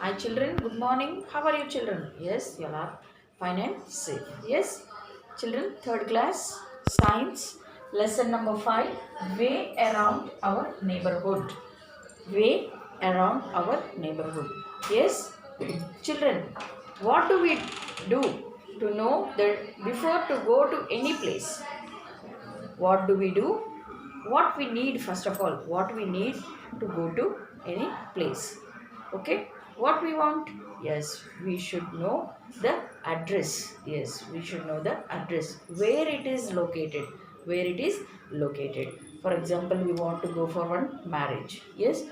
Hi children, good morning. How are you children? Yes, you all are fine and safe. Yes, children, third class, science, lesson number 5, way around our neighborhood. Way around our neighborhood. Yes, children, what do we do to know that before to go to any place? What do we do? What we need first of all? What we need to go to any place? Okay, what we want? Yes, we should know the address. Yes, we should know the address, where it is located, where it is located. For example, we want to go for one marriage. Yes,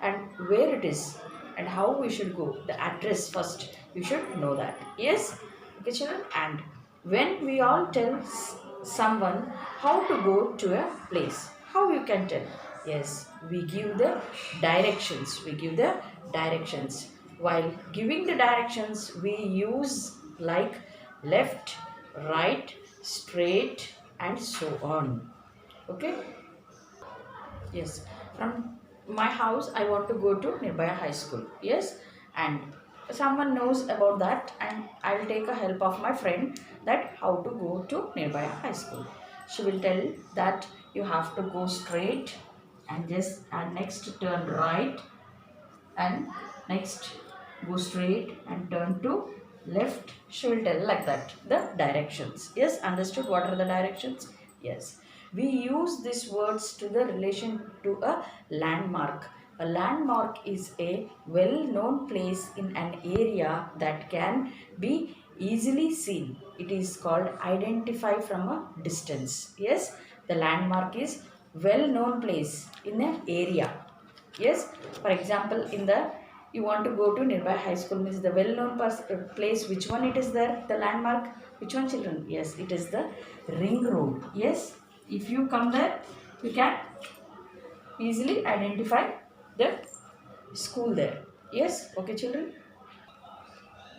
and where it is and how we should go, the address first you should know that. Yes, okay children. And when we all tell someone how to go to a place, how you can tell? Yes, we give the directions. We give the directions. While giving the directions, we use like left, right, straight, and so on. Okay. Yes, from my house I want to go to nearby high school. Yes, and someone knows about that, and I will take a help of my friend that how to go to nearby high school. She will tell that you have to go straight and next turn right, and next go straight and turn to left. She will tell like that the directions. Yes, understood what are the directions? Yes, we use these words to the relation to a landmark. A landmark is a well known place in an area that can be easily seen. It is called identify from a distance. Yes, the landmark is well known place in an area. Yes, for example, in the you want to go to nearby high school means the well-known place. Which one it is there? The landmark. Which one, children? Yes, it is the ring road. Yes, if you come there, you can easily identify the school there. Yes, okay, children.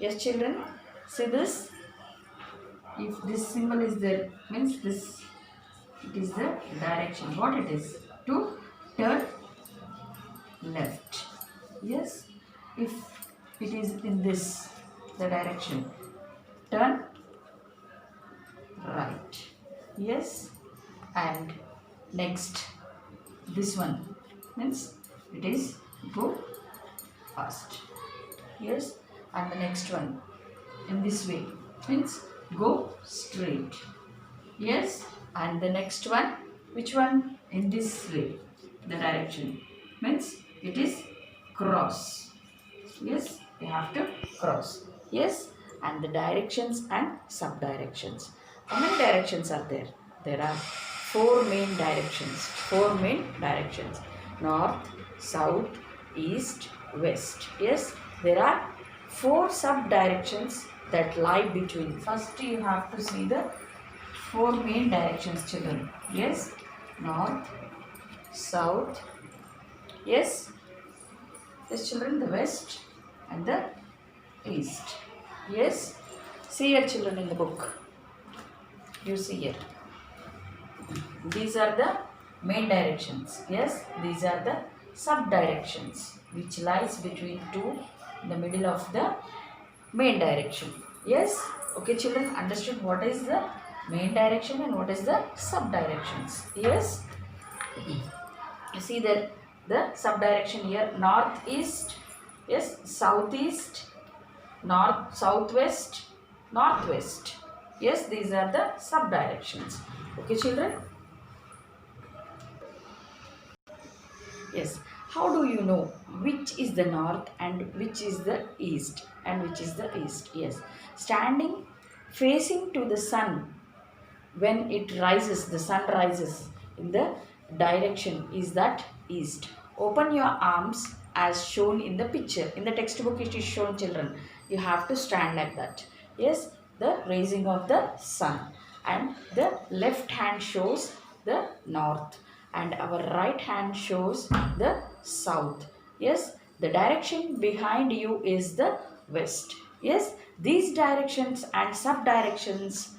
Yes, children. See this. If this symbol is there, means this. It is the direction. What it is? To turn left. Yes, if it is in this the direction, turn right. Yes, and next this one means it is go fast. Yes, and the next one in this way means go straight. Yes, and the next one, which one? In this way, the direction means it is cross. Yes, you have to cross. Yes, and the directions and sub directions. How many directions are there? There are four main directions. Four main directions: north, south, east, west. Yes, there are four sub directions that lie between. First, you have to see the four main directions, children. Yes, north, south. Yes, yes, children, the west and the east. Yes, see here, children, in the book. You see here. These are the main directions. Yes, these are the sub directions which lies between two in the middle of the main direction. Yes, okay, children, understood what is the main direction and what is the sub directions? Yes, you see that the sub direction here: northeast, yes, southeast, north, southwest, northwest. Yes, these are the sub directions. Okay, children. Yes, how do you know which is the north and which is the east and which is the east? Yes, standing facing to the sun, when it rises, the sun rises in the direction is that east. Open your arms as shown in the picture. In the textbook it is shown, children. You have to stand like that. Yes, the raising of the sun, and the left hand shows the north and our right hand shows the south. Yes, the direction behind you is the west. Yes, these directions and sub-directions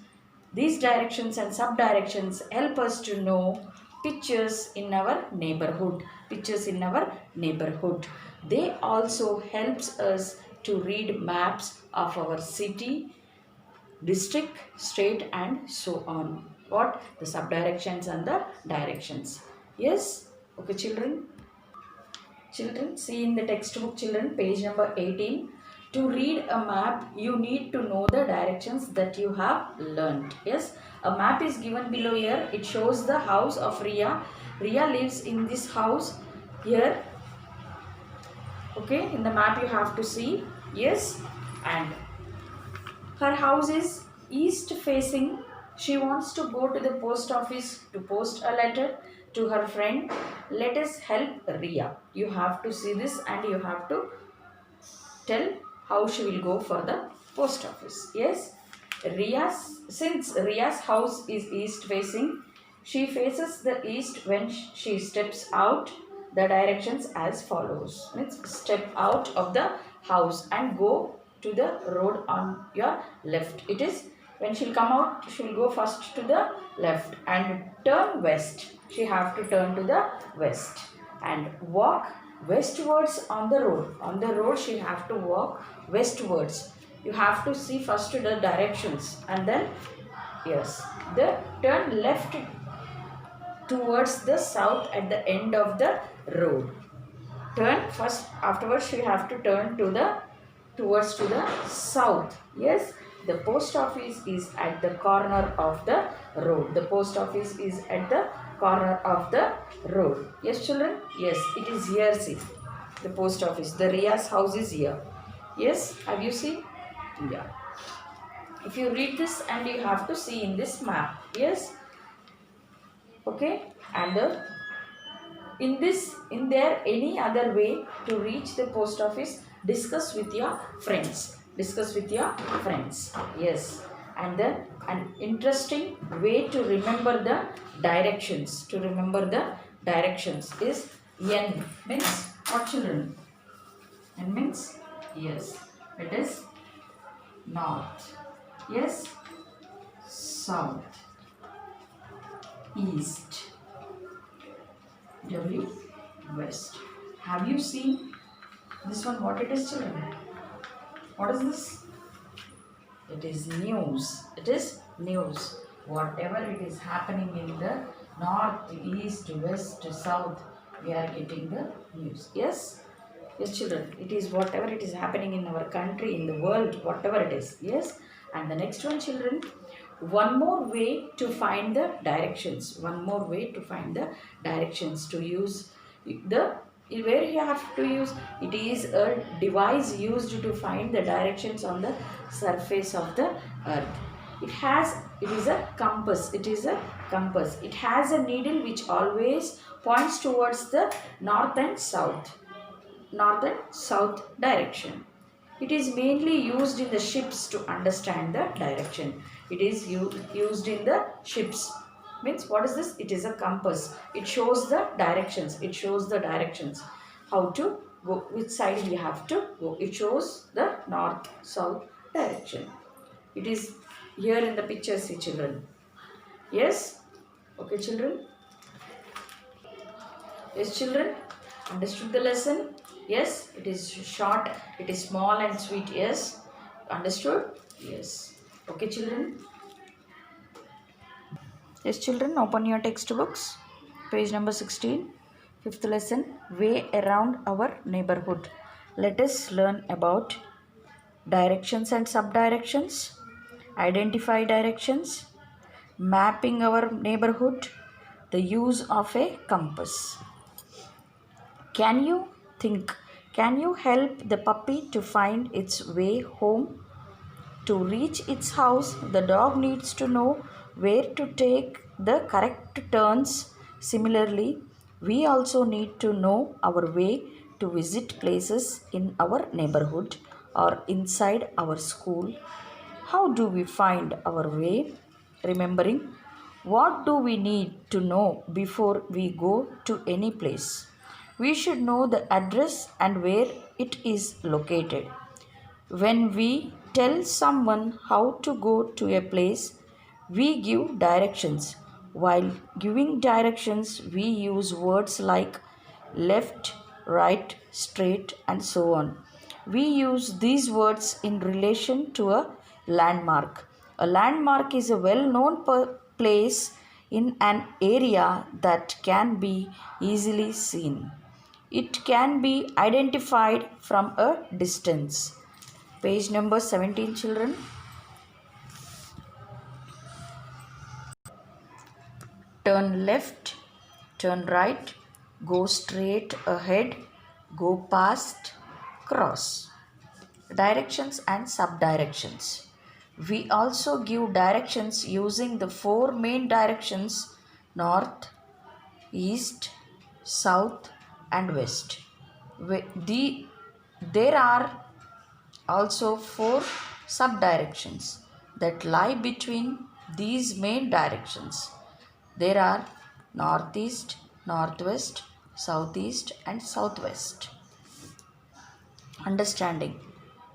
help us to know pictures in our neighborhood. Pictures in our neighborhood. They also helps us to read maps of our city, district, state and so on. What? The subdirections and the directions. Yes? Okay children? Children, see in the textbook children, page number 18. To read a map, you need to know the directions that you have learnt. Yes, a map is given below here. It shows the house of Ria. Ria lives in this house here. Okay, in the map you have to see. Yes, and her house is east facing. She wants to go to the post office to post a letter to her friend. Let us help Ria. You have to see this and you have to tell how she will go for the post office. Yes, since Ria's house is east facing, she faces the east when she steps out. The directions as follows. Means step out of the house and go to the road on your left. It is when she'll come out, she will go first to the left and turn west. She have to turn to the west and walk westwards on the road. On the road she have to walk westwards. You have to see first the directions and then yes, the turn left towards the south at the end of the road. Turn first, afterwards she have to turn to the towards to the south. Yes, the post office is at the corner of the road. The post office is at the corner of the road. Yes children? Yes, it is here. See, the post office. The Ria's house is here. Yes, have you seen? Yeah. If you read this and you have to see in this map. Yes. Okay. And in there any other way to reach the post office, discuss with your friends. Discuss with your friends. Yes. And then an interesting way to remember the directions. To remember the directions is N means what children? N means yes. It is north. Yes. South. East. W. West. Have you seen this one? What it is children? What is this? It is news. It is news. Whatever it is happening in the north, east, west, south, we are getting the news. Yes? Yes, children. It is whatever it is happening in our country, in the world, whatever it is. Yes? And the next one, children, one more way to find the directions. One more way to find the directions to use the where you have to use it is a device used to find the directions on the surface of the earth. It is a compass. It is a compass. It has a needle which always points towards the north and south direction. It is mainly used in the ships to understand the direction. It is used in the ships. Means what is this? It is a compass. It shows the directions. It shows the directions. How to go, which side we have to go. It shows the north, south direction. It is here in the picture, see children. Yes? Okay children? Yes children? Understood the lesson? Yes? It is short, it is small and sweet. Yes? Understood? Yes. Okay children? Yes children, open your textbooks. Page number 16. Fifth lesson, way around our neighborhood. Let us learn about directions and subdirections, identify directions, mapping our neighborhood, the use of a compass. Can you help the puppy to find its way home? To reach its house, the dog needs to know where to take the correct turns. Similarly, we also need to know our way to visit places in our neighborhood or inside our school. How do we find our way? Remembering, what do we need to know before we go to any place? We should know the address and where it is located. When we tell someone how to go to a place, we give directions. While giving directions, we use words like left, right, straight, and so on. We use these words in relation to a landmark. A landmark is a well known place in an area that can be easily seen. It can be identified from a distance. Page number 17, children. Turn left, turn right, go straight ahead, go past, cross. Directions and subdirections. We also give directions using the four main directions: north, east, south, and west. There are also four subdirections that lie between these main directions. There are northeast, northwest, southeast, and southwest. Understanding.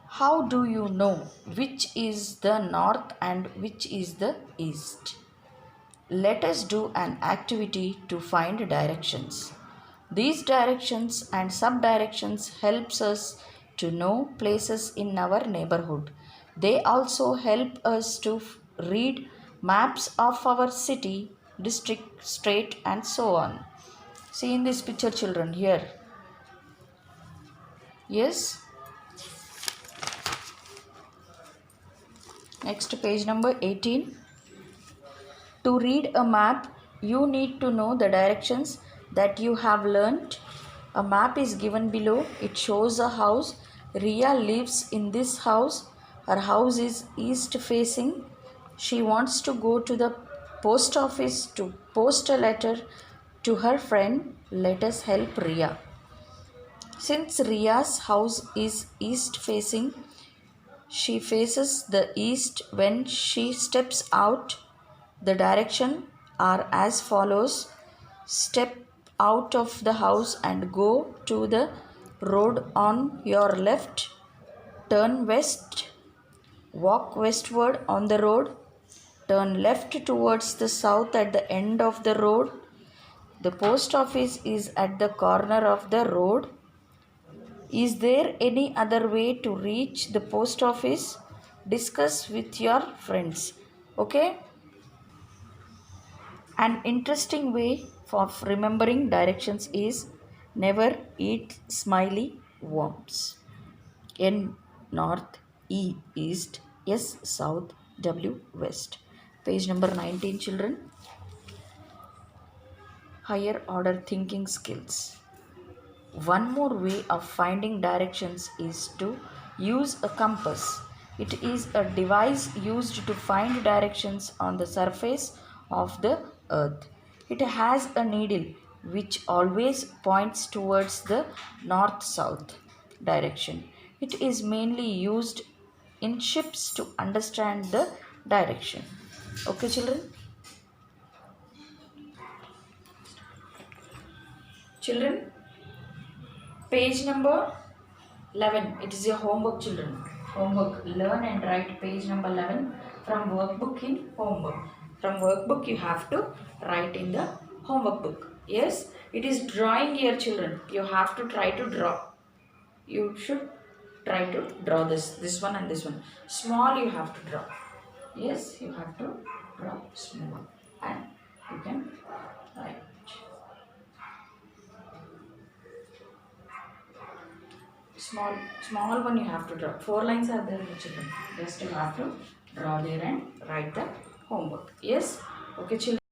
How do you know which is the north and which is the east? Let us do an activity to find directions. These directions and subdirections helps us to know places in our neighborhood. They also help us to read maps of our city, district, state, and so on. See in this picture, children, here. Yes. Next, page number 18. To read a map, you need to know the directions that you have learnt. A map is given below. It shows a house. Ria lives in this house. Her house is east facing. She wants to go to the post office to post a letter to her friend. Let us help Ria. Since Ria's house is east facing, she faces the east when she steps out. The direction are as follows. Step out of the house and go to the road on your left. Turn west. Walk westward on the road. Turn left towards the south at the end of the road. The post office is at the corner of the road. Is there any other way to reach the post office? Discuss with your friends. Okay? An interesting way of remembering directions is never eat smiley worms. N north, E east, S south, W west. Page number 19, children. Higher order thinking skills. One more way of finding directions is to use a compass. It is a device used to find directions on the surface of the earth. It has a needle which always points towards the north-south direction. It is mainly used in ships to understand the direction. Okay, children? Children, page number 11. It is your homework, children. Homework. Learn and write page number 11 from workbook in homework. From workbook you have to write in the homework book. Yes, it is drawing here, children. You have to try to draw. You should try to draw this one and this one. Small you have to draw. Yes, you have to draw small and you can write. Small one you have to draw. 4 lines are there, children. Just you have to draw there and write the homework. Yes, okay, children.